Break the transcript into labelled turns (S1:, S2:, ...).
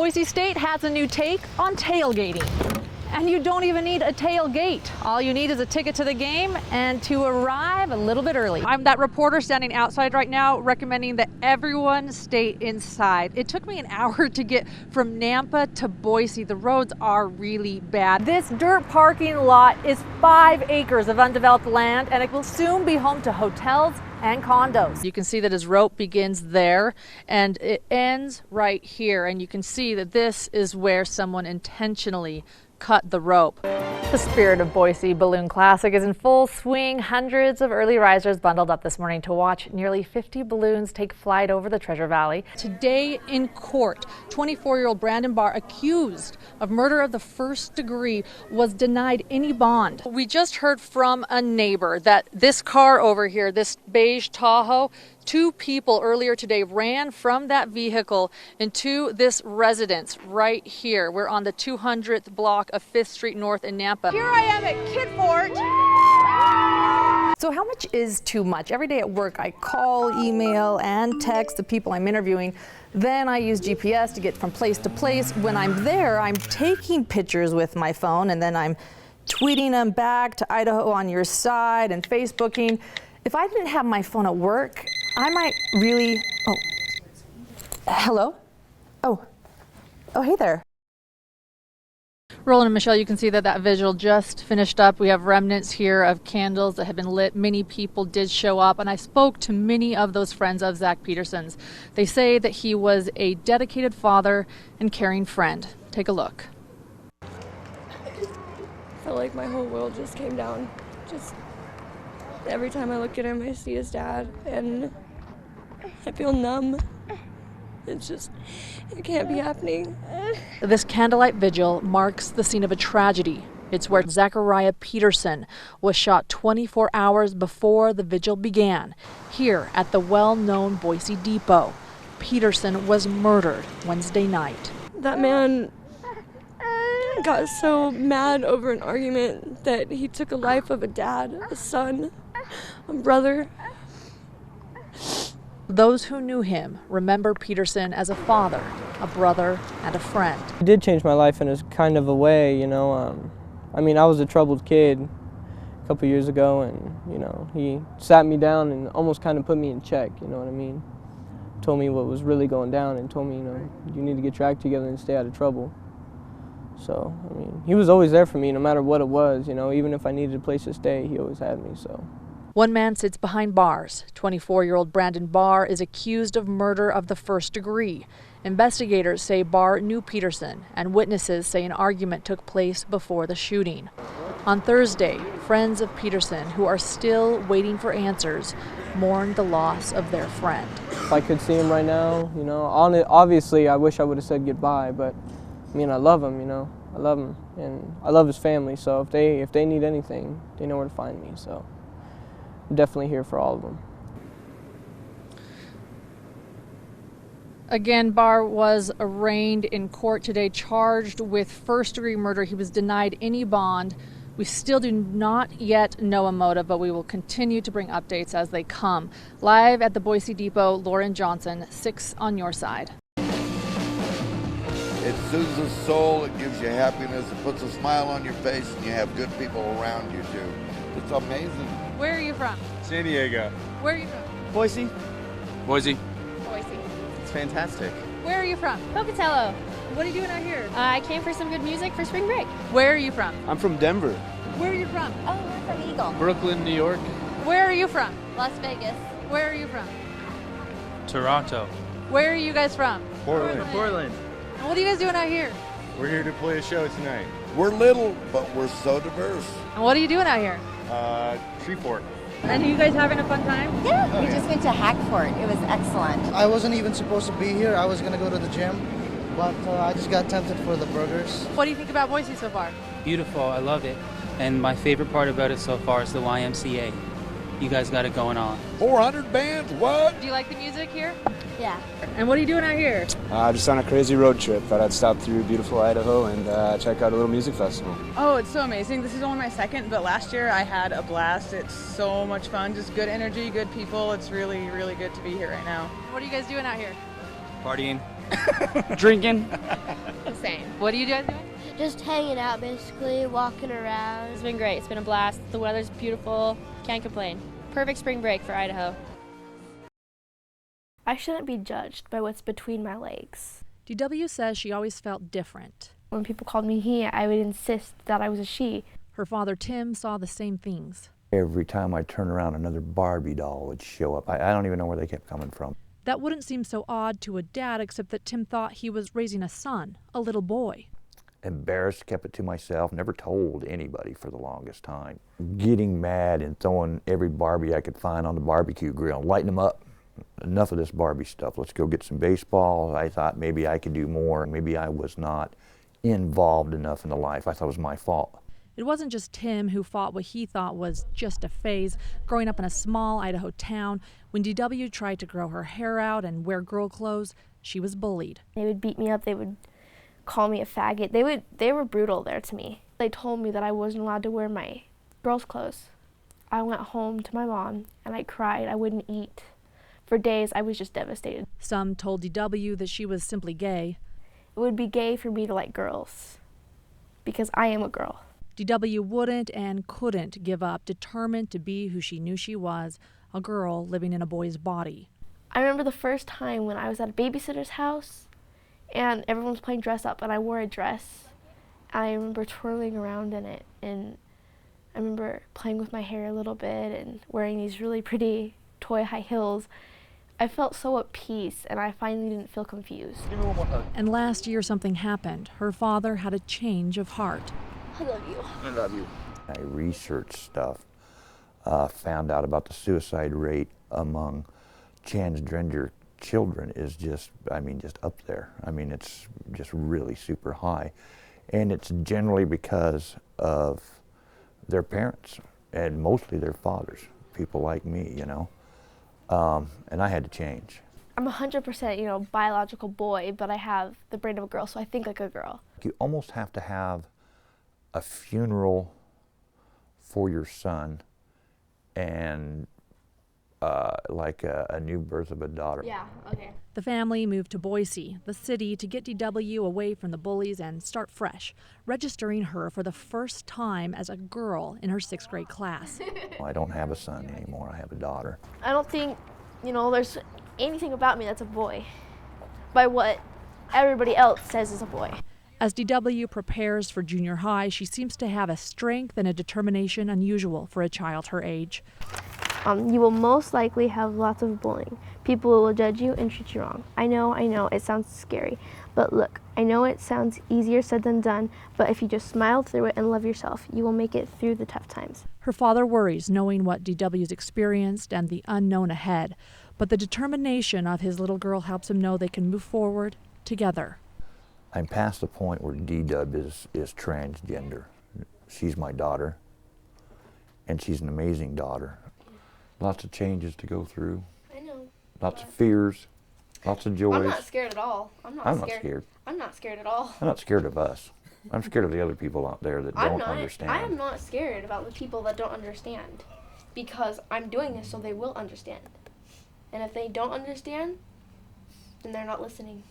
S1: Boise State has a new take on tailgating. And you don't even need a tailgate. All you need is a ticket to the game and to arrive a little bit early. I'm that reporter standing outside right now recommending that everyone stay inside. It took me an hour to get from Nampa to Boise. The roads are really bad. This dirt parking lot is 5 acres of undeveloped land, and it will soon be home to hotels and condos. You can see that his rope begins there and it ends right here. And you can see that this is where someone intentionally cut the rope. The Spirit of Boise Balloon Classic is in full swing. Hundreds of early risers bundled up this morning to watch nearly 50 balloons take flight over the Treasure Valley. Today in court, 24-year-old Brandon Barr, accused of murder of the first degree, was denied any bond. We just heard from a neighbor that this car over here, this beige Tahoe, 2 people earlier today ran from that vehicle into this residence right here. We're on the 200th block of 5th Street North in Nampa. Here I am at Kid Fort. So how much is too much? Every day at work, I call, email, and text the people I'm interviewing. Then I use GPS to get from place to place. When I'm there, I'm taking pictures with my phone, and then I'm tweeting them back to Idaho on Your Side and Facebooking. If I didn't have my phone at work, I might really, hello? Oh, hey there. Roland and Michelle, you can see that vigil just finished up. We have remnants here of candles that have been lit. Many people did show up, and I spoke to many of those friends of Zach Peterson's. They say that he was a dedicated father and caring friend. Take a look.
S2: I felt like my whole world just came down. Every time I look at him, I see his dad, and I feel numb. It can't be happening.
S1: This candlelight vigil marks the scene of a tragedy. It's where Zachariah Peterson was shot 24 hours before the vigil began. Here at the well-known Boise Depot, Peterson was murdered Wednesday night.
S2: That man got so mad over an argument that he took a life of a dad, a son, a brother.
S1: Those who knew him remember Peterson as a father, a brother, and a friend.
S3: He did change my life in a kind of a way, you know. I was a troubled kid a couple years ago, and, he sat me down and almost kind of put me in check, you know what I mean? Told me what was really going down and told me, you need to get your act together and stay out of trouble. So, he was always there for me no matter what it was, even if I needed a place to stay, he always had me, so.
S1: One man sits behind bars. 24-year-old Brandon Barr is accused of murder of the first degree. Investigators say Barr knew Peterson, and witnesses say an argument took place before the shooting. On Thursday, friends of Peterson, who are still waiting for answers, mourned the loss of their friend.
S3: If I could see him right now, obviously I wish I would have said goodbye, but I love him, I love him, and I love his family, so if they need anything, they know where to find me, so I'm definitely here for all of them.
S1: Again, Barr was arraigned in court today, charged with first-degree murder. He was denied any bond. We still do not yet know a motive, but we will continue to bring updates as they come. Live at the Boise Depot, Lauren Johnson, 6 on Your Side.
S4: It soothes the soul, it gives you happiness, it puts a smile on your face, and you have good people around you too. It's amazing.
S1: Where are you from?
S5: San Diego.
S1: Where are you from?
S5: Boise. Boise.
S1: Boise.
S5: It's fantastic.
S1: Where are you from?
S6: Pocatello.
S1: What are you doing out here?
S6: I came for some good music for spring break.
S1: Where are you from?
S5: I'm from Denver.
S1: Where are you from?
S6: Oh, we're from Eagle.
S5: Brooklyn, New York.
S1: Where are you from?
S6: Las Vegas.
S1: Where are you from?
S5: Toronto.
S1: Where are you guys from?
S5: Portland.
S1: And what are you guys doing out here?
S5: We're here to play a show tonight.
S4: We're little, but we're so diverse.
S1: And what are you doing out here?
S5: Shreveport.
S1: And are you guys having a fun time?
S7: Yeah, we just went to Hackford. It was excellent.
S8: I wasn't even supposed to be here. I was going to go to the gym, but I just got tempted for the burgers.
S1: What do you think about Boise so far?
S9: Beautiful. I love it. And my favorite part about it so far is the YMCA. You guys got it going on.
S4: 400 bands, what?
S1: Do you like the music here?
S6: Yeah.
S1: And what are you doing out here?
S10: Just on a crazy road trip. Thought I'd stop through beautiful Idaho and check out a little music festival.
S11: Oh, it's so amazing. This is only my second, but last year I had a blast. It's so much fun. Just good energy, good people. It's really, really good to be here right now.
S1: What are you guys doing out here?
S5: Partying.
S12: Drinking.
S6: The same.
S1: What are you guys doing?
S6: Just hanging out, basically, walking around. It's been great. It's been a blast. The weather's beautiful. Can't complain. Perfect spring break for Idaho.
S2: I shouldn't be judged by what's between my legs.
S1: DW says she always felt different.
S2: When people called me he, I would insist that I was a she.
S1: Her father, Tim, saw the same things.
S13: Every time I turned around, another Barbie doll would show up. I don't even know where they kept coming from.
S1: That wouldn't seem so odd to a dad, except that Tim thought he was raising a son, a little boy.
S13: Embarrassed, kept it to myself, never told anybody for the longest time. Getting mad and throwing every Barbie I could find on the barbecue grill, lighting them up. Enough of this Barbie stuff. Let's go get some baseball. I thought maybe I could do more. Maybe I was not involved enough in the life. I thought it was my fault.
S1: It wasn't just Tim who fought what he thought was just a phase. Growing up in a small Idaho town, when DW tried to grow her hair out and wear girl clothes, she was bullied.
S2: They would beat me up. They would call me a faggot. They were brutal there to me. They told me that I wasn't allowed to wear my girls' clothes. I went home to my mom and I cried. I wouldn't eat. For days, I was just devastated.
S1: Some told DW that she was simply gay.
S2: It would be gay for me to like girls because I am a girl.
S1: DW wouldn't and couldn't give up, determined to be who she knew she was, a girl living in a boy's body.
S2: I remember the first time when I was at a babysitter's house and everyone was playing dress up and I wore a dress. I remember twirling around in it, and I remember playing with my hair a little bit and wearing these really pretty toy high heels. I felt so at peace, and I finally didn't feel confused.
S1: And last year something happened. Her father had a change of heart.
S2: I love you.
S13: I love you. I researched stuff, found out about the suicide rate among transgender children is just up there. I mean, it's just really super high. And it's generally because of their parents, and mostly their fathers, people like me, you know. And I had to change.
S2: I'm 100%, biological boy, but I have the brain of a girl, so I think like a girl.
S13: You almost have to have a funeral for your son and like a new birth of a daughter.
S2: Yeah, okay.
S1: The family moved to Boise, the city, to get DW away from the bullies and start fresh, registering her for the first time as a girl in her 6th grade class.
S13: I don't have a son anymore, I have a daughter.
S2: I don't think, there's anything about me that's a boy by what everybody else says is a boy.
S1: As DW prepares for junior high, she seems to have a strength and a determination unusual for a child her age.
S2: You will most likely have lots of bullying. People will judge you and treat you wrong. I know, it sounds scary. But look, I know it sounds easier said than done, but if you just smile through it and love yourself, you will make it through the tough times.
S1: Her father worries, knowing what DW's experienced and the unknown ahead. But the determination of his little girl helps him know they can move forward together.
S13: I'm past the point where DW is transgender. She's my daughter, and she's an amazing daughter. Lots of changes to go through.
S2: I know.
S13: Lots of fears, lots of joys.
S2: I'm not scared at all. I'm not scared. I'm not scared at all.
S13: I'm not scared of us. I'm scared of the other people out there that don't understand.
S2: I am not scared about the people that don't understand, because I'm doing this so they will understand. And if they don't understand, then they're not listening.